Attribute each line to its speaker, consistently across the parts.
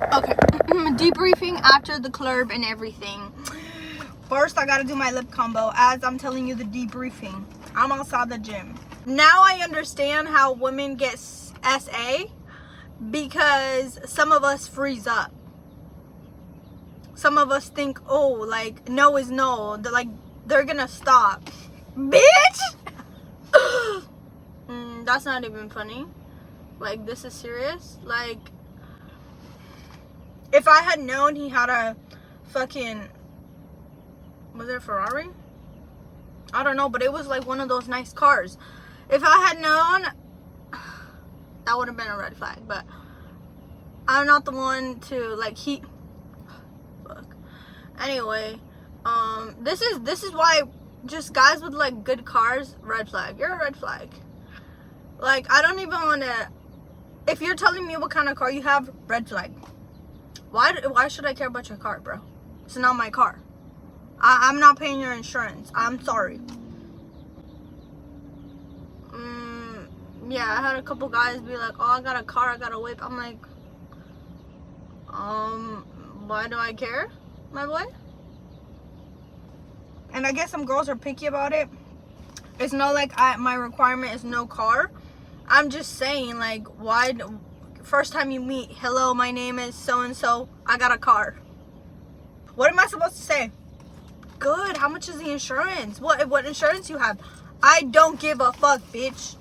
Speaker 1: Okay, debriefing after the club and everything. First, I gotta do my lip combo as I'm telling you the debriefing. I'm outside the gym. Now I understand how women get SA because some of us freeze up. Some of us think, oh, like, no is no. They're gonna stop. Bitch! That's not even funny. Like, this is serious. Like, if I had known he had a fucking, was it a Ferrari? I don't know, but it was like one of those nice cars. If I had known, that would have been a red flag. But I'm not the one to like fuck. Anyway, this is why just guys with like good cars, red flag. You're a red flag. Like, I don't even want to. If you're telling me what kind of car you have, red flag. Why should I care about your car, bro? It's not my car. I'm not paying your insurance. I'm sorry. Yeah, I had a couple guys be like, oh, I got a car, I got a whip. I'm like, why do I care, my boy? And I guess some girls are picky about it. It's not like my requirement is no car. I'm just saying, like, why? First time you meet, hello, my name is so-and-so, I got a car. What am I supposed to say? Good, how much is the insurance? What insurance you have? I don't give a fuck, bitch.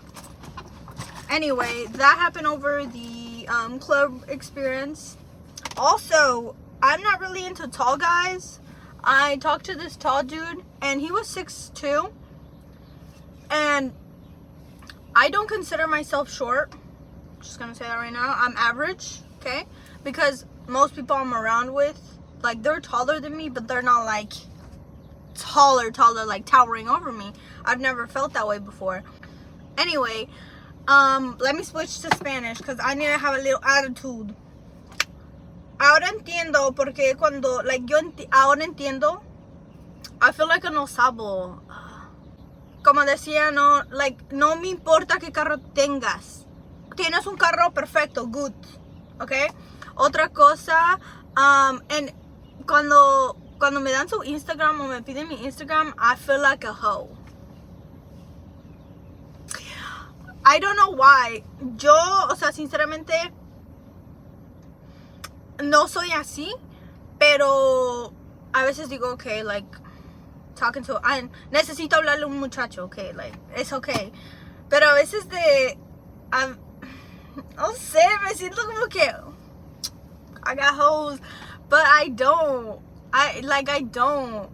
Speaker 1: Anyway, that happened over the club experience. Also, I'm not really into tall guys. I talked to this tall dude, and he was 6'2". And I don't consider myself short. Just gonna say that right now. I'm average, okay? Because most people I'm around with, like, they're taller than me, but they're not like taller, like towering over me. I've never felt that way before. Anyway, let me switch to Spanish because I need to have a little attitude. Ahora entiendo porque cuando, like, ahora entiendo. I feel like a no sabo. Como decía, no, like, no me importa qué carro tengas. Tienes un carro perfecto, good, okay? Otra cosa, and cuando me dan su Instagram o me piden mi Instagram, I feel like a hoe. I don't know why. Yo, o sea, sinceramente, no soy así, pero a veces digo, okay, like, talking to, necesito hablarle a un muchacho, okay, like, it's okay. Pero a veces no sé, me siento como que I got hoes, but I don't. I don't.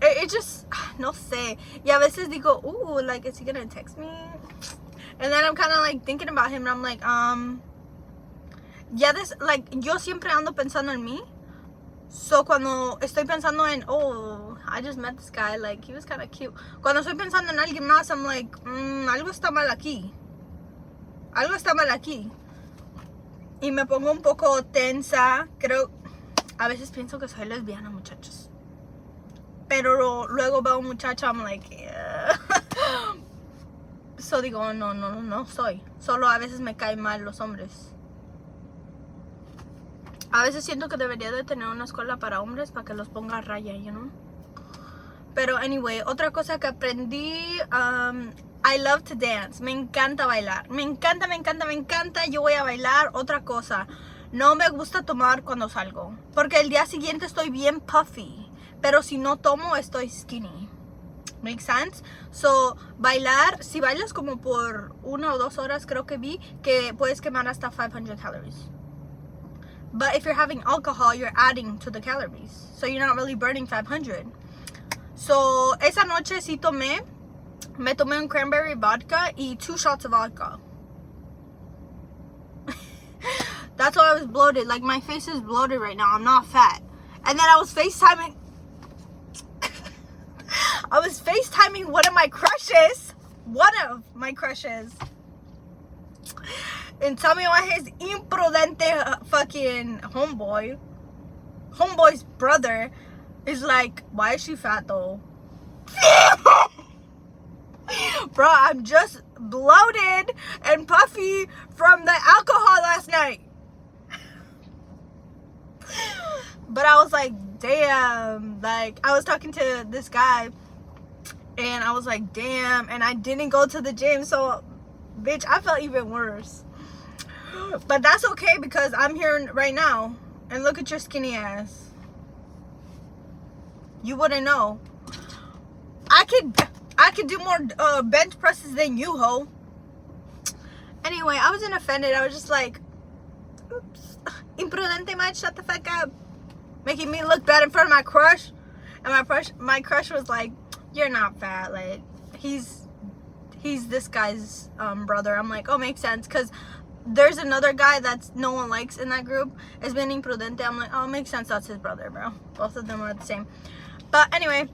Speaker 1: It just, no sé. Y a veces digo, ooh, like, is he gonna text me? And then I'm kind of like thinking about him, and I'm like, yeah, like, yo siempre ando pensando en mí. So cuando estoy pensando en, oh, I just met this guy, like, he was kind of cute. Cuando estoy pensando en alguien más, I'm like, algo está mal aquí. Algo está mal aquí. Y me pongo un poco tensa. Creo, a veces pienso que soy lesbiana, muchachos. Pero luego veo a un muchacho, I'm like, yeah. So digo, no soy. Solo a veces me caen mal los hombres. A veces siento que debería de tener una escuela para hombres para que los ponga a raya, you know. Pero anyway, otra cosa que aprendí, I love to dance. Me encanta bailar. Me encanta. Yo voy a bailar. Otra cosa, no me gusta tomar cuando salgo, porque el día siguiente estoy bien puffy. Pero si no tomo, estoy skinny. Make sense? So, bailar, si bailas como por 1 o 2 horas, creo que vi que puedes quemar hasta 500 calories. But if you're having alcohol, you're adding to the calories. So you're not really burning 500. So, esa noche sí me tomé un cranberry vodka y 2 shots of vodka. That's why I was bloated. Like, my face is bloated right now. I'm not fat. And then I was FaceTiming. I was FaceTiming one of my crushes. And tell me why his imprudente fucking homeboy's brother is like, why is she fat though? Bro, I'm just bloated and puffy from the alcohol last night. But I was like, damn. Like, I was talking to this guy, and I was like, damn. And I didn't go to the gym, so, bitch, I felt even worse. But that's okay, because I'm here right now. And look at your skinny ass. You wouldn't know. I could do more bench presses than you, ho. Anyway, I wasn't offended. I was just like, oops. Imprudente, man, shut the fuck up. Making me look bad in front of my crush. And my crush was like, you're not fat. Like, he's this guy's brother. I'm like, oh, makes sense. Because there's another guy that's no one likes in that group. It's been imprudente. I'm like, oh, makes sense. That's his brother, bro. Both of them are the same. But anyway,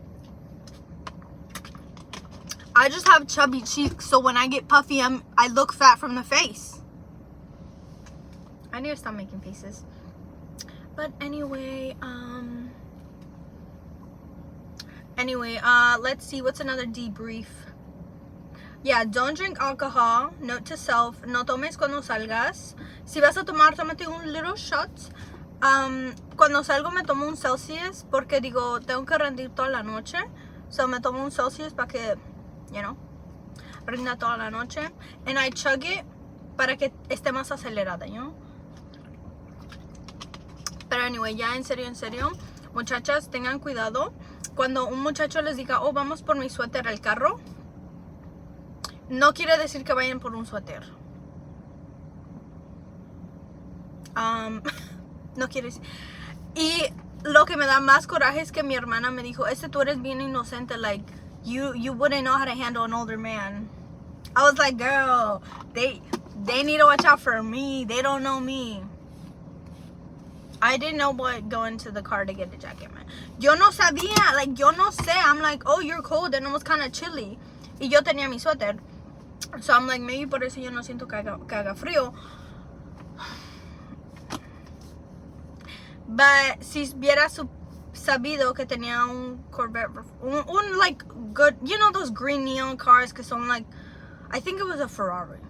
Speaker 1: I just have chubby cheeks, so when I get puffy, I look fat from the face. I need to stop making faces. But anyway, let's see, what's another debrief? Yeah, don't drink alcohol. Note to self, no tomes cuando salgas. Si vas a tomar, tómate un little shot. Cuando salgo me tomo un Celsius porque digo, tengo que rendir toda la noche. So me tomo un Celsius para que, you know, rinda toda la noche. And I chug it para que esté más acelerada, you know. Pero anyway, ya en serio, muchachas, tengan cuidado. Cuando un muchacho les diga, oh, vamos por mi suéter al carro, no quiere decir que vayan por un suéter. No quiere decir. Y lo que me da más coraje es que mi hermana me dijo, tú eres bien inocente, like, you wouldn't know how to handle an older man. I was like, girl, they need to watch out for me. They don't know me. I didn't know what going to the car to get the jacket, man. Yo no sabía, like, yo no sé. I'm like, oh, you're cold, and it was kind of chilly. Y yo tenía mi suéter. So I'm like, maybe por eso yo no siento que haga frío. But si hubiera sabido que tenía un Corvette, un like good, you know those green neon cars que son like, I think it was a Ferrari.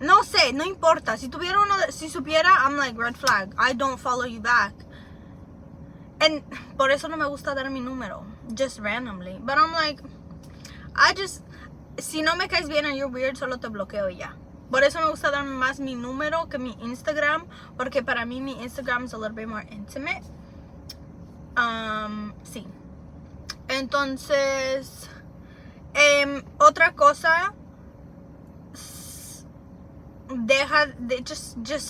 Speaker 1: No sé, no importa. Si tuviera uno, si supiera, I'm like, red flag. I don't follow you back. And por eso no me gusta dar mi número, just randomly. But I'm like, si no me caes bien and you're weird, solo te bloqueo y ya. Por eso me gusta dar más mi número que mi Instagram, porque para mí mi Instagram is a little bit more intimate. Sí. Entonces, otra cosa, just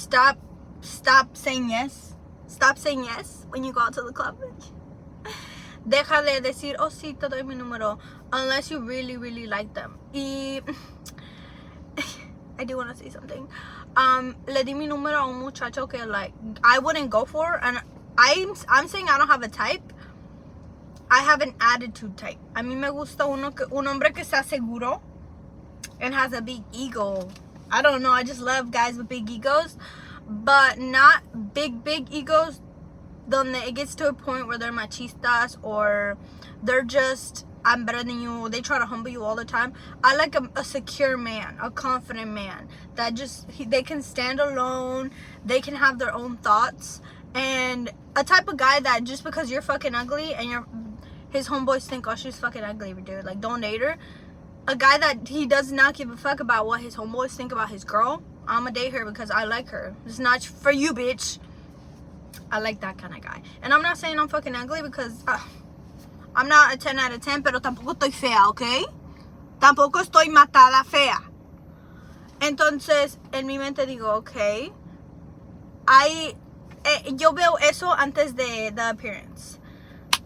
Speaker 1: stop saying yes. Stop saying yes when you go out to the club. Deja de decir, oh sí, te doy mi número, unless you really, really like them. Y I do want to say something. Le di mi número a un muchacho que, like, I wouldn't go for, and I'm saying I don't have a type. I have an attitude type. A mí me gusta un hombre que sea seguro and has a big ego. I don't know, I just love guys with big egos, but not big egos donde it gets to a point where they're machistas or they're just, I'm better than you, they try to humble you all the time. I like a secure man, a confident man that they can stand alone, they can have their own thoughts, and a type of guy that just because you're fucking ugly and his homeboys think, oh, she's fucking ugly, dude, like, don't date her. A guy that he does not give a fuck about what his homeboys think about his girl, I'ma date her because I like her. It's not for you, bitch. I like that kind of guy. And I'm not saying I'm fucking ugly because I'm not a 10 out of 10, pero tampoco estoy fea, ¿ok? Tampoco estoy matada fea. Entonces, en mi mente digo, ok, yo veo eso antes de the appearance.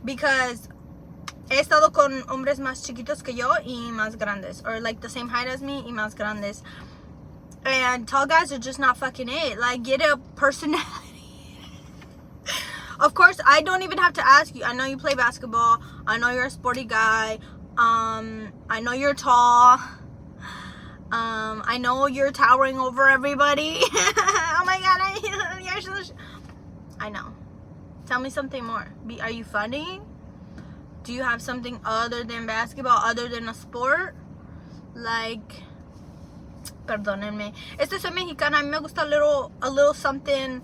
Speaker 1: Because he estado con hombres más chiquitos que yo y más grandes. Or like the same height as me y más grandes. And tall guys are just not fucking it. Like, get a personality. Of course, I don't even have to ask you. I know you play basketball. I know you're a sporty guy. I know you're tall. I know you're towering over everybody. Oh my god, you're so... I know. Tell me something more. Are you funny? Do you have something other than basketball, other than a sport? Like, perdónenme. Soy mexicana. A mí me gusta a little something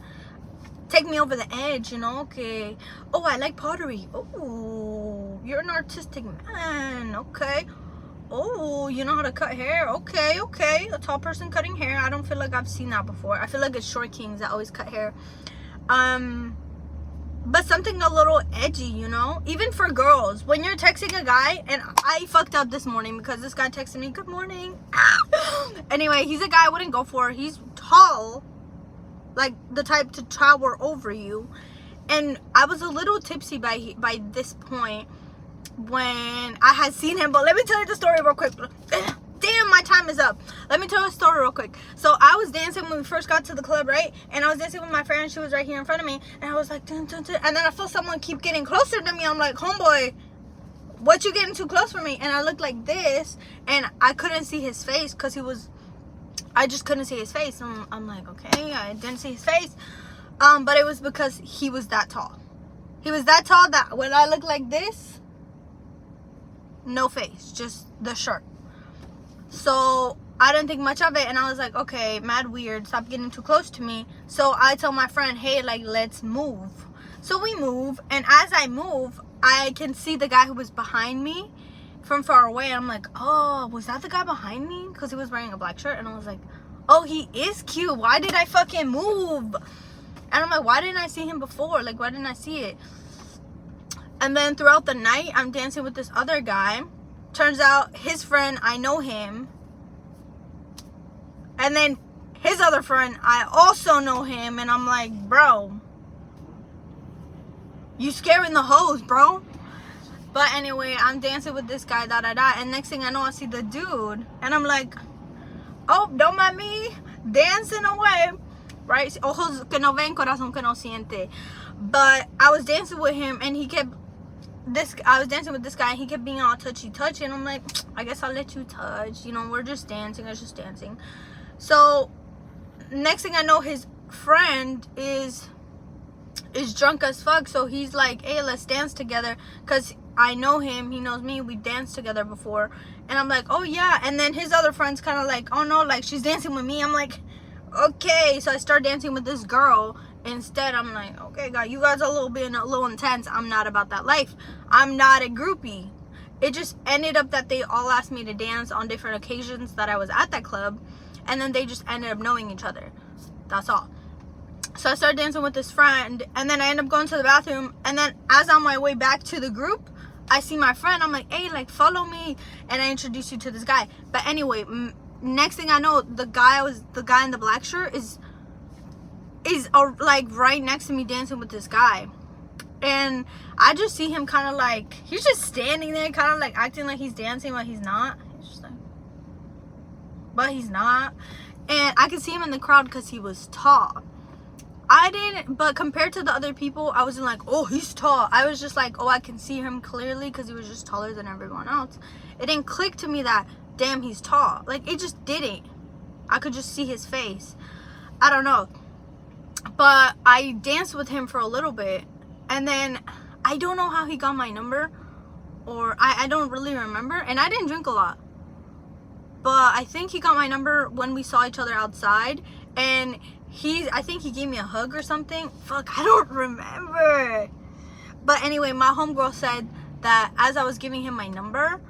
Speaker 1: take me over the edge, you know. Okay. Oh, I like pottery. Oh, you're an artistic man. Okay. Oh, you know how to cut hair. Okay. A tall person cutting hair. I don't feel like I've seen that before. I feel like it's short kings that always cut hair. But something a little edgy, you know, even for girls. When you're texting a guy, and I fucked up this morning because this guy texted me, good morning. Anyway, he's a guy I wouldn't go for. He's tall, like the type to tower over you. And I was a little tipsy by this point when I had seen him. But let me tell you the story real quick. Damn, my time is up. Let me tell you a story real quick. So I was dancing when we first got to the club, right? And I was dancing with my friend. She was right here in front of me. And I was like, dun, dun, dun. And then I felt someone keep getting closer to me. I'm like, homeboy, what you getting too close for me? And I looked like this. And I couldn't see his face because I just couldn't see his face. And I'm like, okay, I didn't see his face. But it was because he was that tall. He was that tall that when I looked like this, no face, just the shirt. So I didn't think much of it, and I was like, okay, mad weird, stop getting too close to me. So I told my friend, hey, like, let's move. So we move, and as I move, I can see the guy who was behind me from far away. I'm like, oh, was that the guy behind me? Because he was wearing a black shirt. And I was like, oh, he is cute. Why did I fucking move? And I'm like, why didn't I see him before? Like, why didn't I see it? And then throughout the night, I'm dancing with this other guy. Turns out his friend, I know him. And then his other friend, I also know him. And I'm like, bro, you scaring the hoes, bro. But anyway, I'm dancing with this guy, And next thing I know, I see the dude. And I'm like, oh, don't mind me. Dancing away. Right? Ojos que no ven, corazón que no siente. But I was dancing with him, and I was dancing with this guy, and he kept being all touchy and I'm like, I guess I'll let you touch, you know, we're just dancing. It's just dancing. So next thing I know, his friend is drunk as fuck. So he's like, hey, let's dance together, because I know him, he knows me, we danced together before. And I'm like, oh yeah. And then his other friend's kind of like, oh no, like, she's dancing with me. I'm like, okay. So I start dancing with this girl. Instead, I'm like, okay, God, you guys are a little intense. I'm not about that life. I'm not a groupie. It just ended up that they all asked me to dance on different occasions that I was at that club. And then they just ended up knowing each other. That's all. So I started dancing with this friend. And then I ended up going to the bathroom. And then as on my way back to the group, I see my friend. I'm like, hey, like, follow me. And I introduce you to this guy. But anyway, next thing I know, the guy in the black shirt is like right next to me dancing with this guy. And I just see him kind of like, he's just standing there kind of like acting like he's dancing, but he's not. He's just like, but he's not. And I could see him in the crowd because he was tall. But compared to the other people, I wasn't like, oh, he's tall. I was just like, oh, I can see him clearly because he was just taller than everyone else. It didn't click to me that, damn, he's tall. Like, it just didn't. I could just see his face. I don't know. But I danced with him for a little bit, and then I don't know how he got my number, or I don't really remember, and I didn't drink a lot. But I think he got my number when we saw each other outside, and I think he gave me a hug or something. Fuck, I don't remember. But anyway, my homegirl said that as I was giving him my number,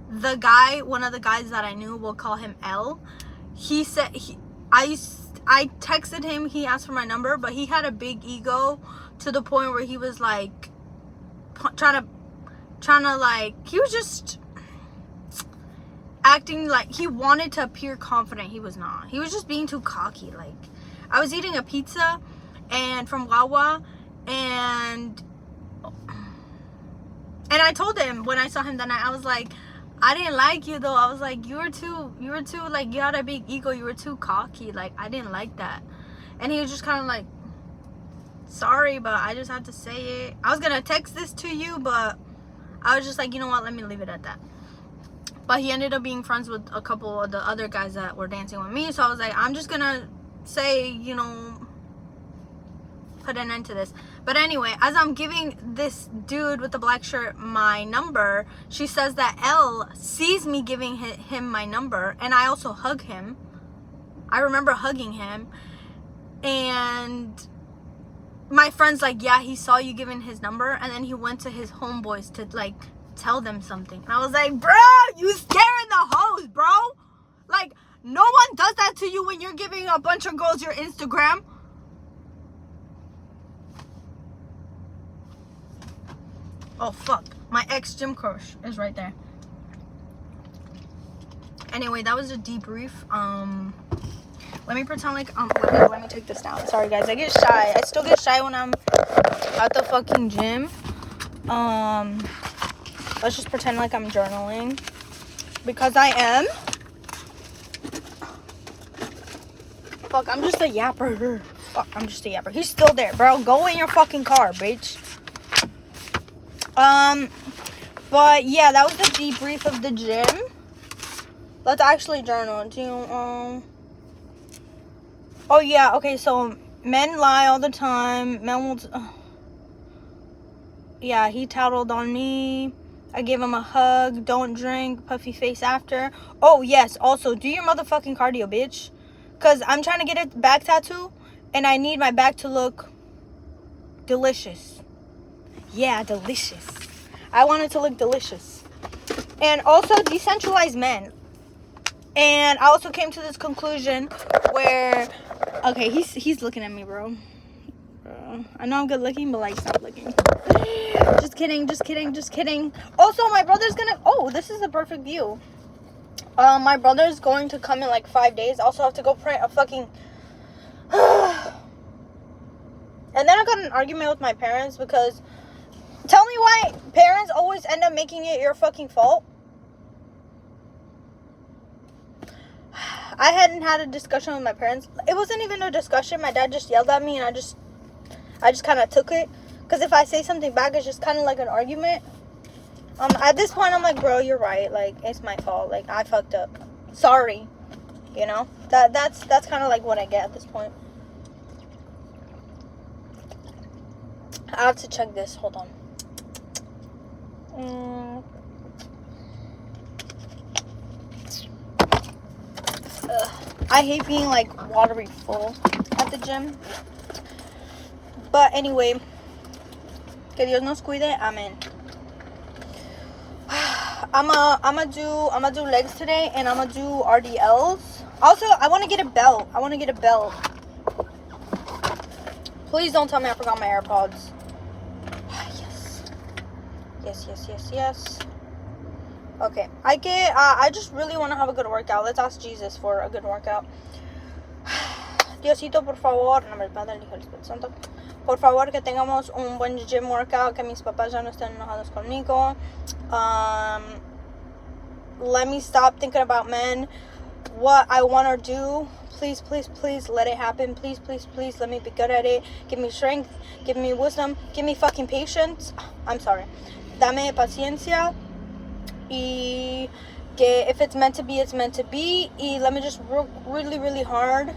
Speaker 1: the guy, one of the guys that I knew, we'll call him L, he said, I texted him, he asked for my number, but he had a big ego to the point where he was like trying to like, he was just acting like he wanted to appear confident. He was not. He was just being too cocky. Like, I was eating a pizza and from Wawa, and I told him when I saw him that night, I was like, I didn't like you though. I was like, you were too like, you had a big ego, you were too cocky, like, I didn't like that. And he was just kind of like, sorry, but I just had to say it. I was gonna text this to you, but I was just like, you know what, let me leave it at that. But he ended up being friends with a couple of the other guys that were dancing with me, so I was like, I'm just gonna say, you know, put an end to this. But anyway, as I'm giving this dude with the black shirt my number, she says that L sees me giving him my number, and I also hug him. I remember hugging him, and my friend's like, yeah, he saw you giving his number, and then he went to his homeboys to like tell them something. And I was like, bro, you scaring the hoes, bro. Like, no one does that to you when you're giving a bunch of girls your Instagram. Oh fuck, my ex gym crush is right there. Anyway, that was a debrief. Let me pretend like let me take this down. Sorry guys, I get shy. I still get shy when I'm at the fucking gym. Let's just pretend like I'm journaling, because I am. Fuck, I'm just a yapper. Fuck, I'm just a yapper. He's still there, bro. Go in your fucking car, bitch. But yeah, that was the debrief of the gym. Let's actually journal. Oh yeah, okay, so men lie all the time. Men will yeah, he tattled on me. I gave him a hug. Don't drink. Puffy face after. Oh yes, also do your motherfucking cardio, bitch. Cause I'm trying to get a back tattoo, and I need my back to look delicious. Yeah, delicious. I want it to look delicious. And also decentralize men. And I also came to this conclusion where, okay, he's looking at me, bro. I know I'm good looking, but like, stop looking. Just kidding, just kidding, just kidding. Also, my brother's gonna, oh, this is a perfect view. My brother's going to come in like 5 days. I also have to go print a fucking and then I got in an argument with my parents, because tell me why parents always end up making it your fucking fault. I hadn't had a discussion with my parents. It wasn't even a discussion. My dad just yelled at me, and I just kind of took it. Because if I say something back, it's just kind of like an argument. At this point, I'm like, bro, you're right. Like, it's my fault. Like, I fucked up. Sorry. You know? That's kind of like what I get at this point. I have to check this. Hold on. I hate being like watery full at the gym. But anyway, que Dios nos cuide. Amen. I'ma do legs today, and I'ma do RDLs. Also, I want to get a belt. Please don't tell me I forgot my AirPods. Yes. Okay, I just really want to have a good workout. Let's ask Jesus for a good workout. Diosito, por favor, en nombre del Padre, del Hijo y del Espíritu Santo. Por favor, que tengamos un buen gym workout, que mis papás ya no estén enojados conmigo. Let me stop thinking about men. What I want to do, please, let it happen. Please, let me be good at it. Give me strength, give me wisdom, give me fucking patience. I'm sorry. Dame paciencia. Y que if it's meant to be, it's meant to be. Y let me just work really hard.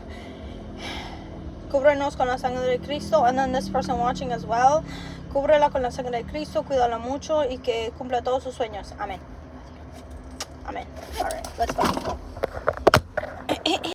Speaker 1: Cúbrenos con la sangre de Cristo. And then this person watching as well. Cúbrela con la sangre de Cristo. Cuídala mucho. Y que cumpla todos sus sueños. Amen. Alright, let's go.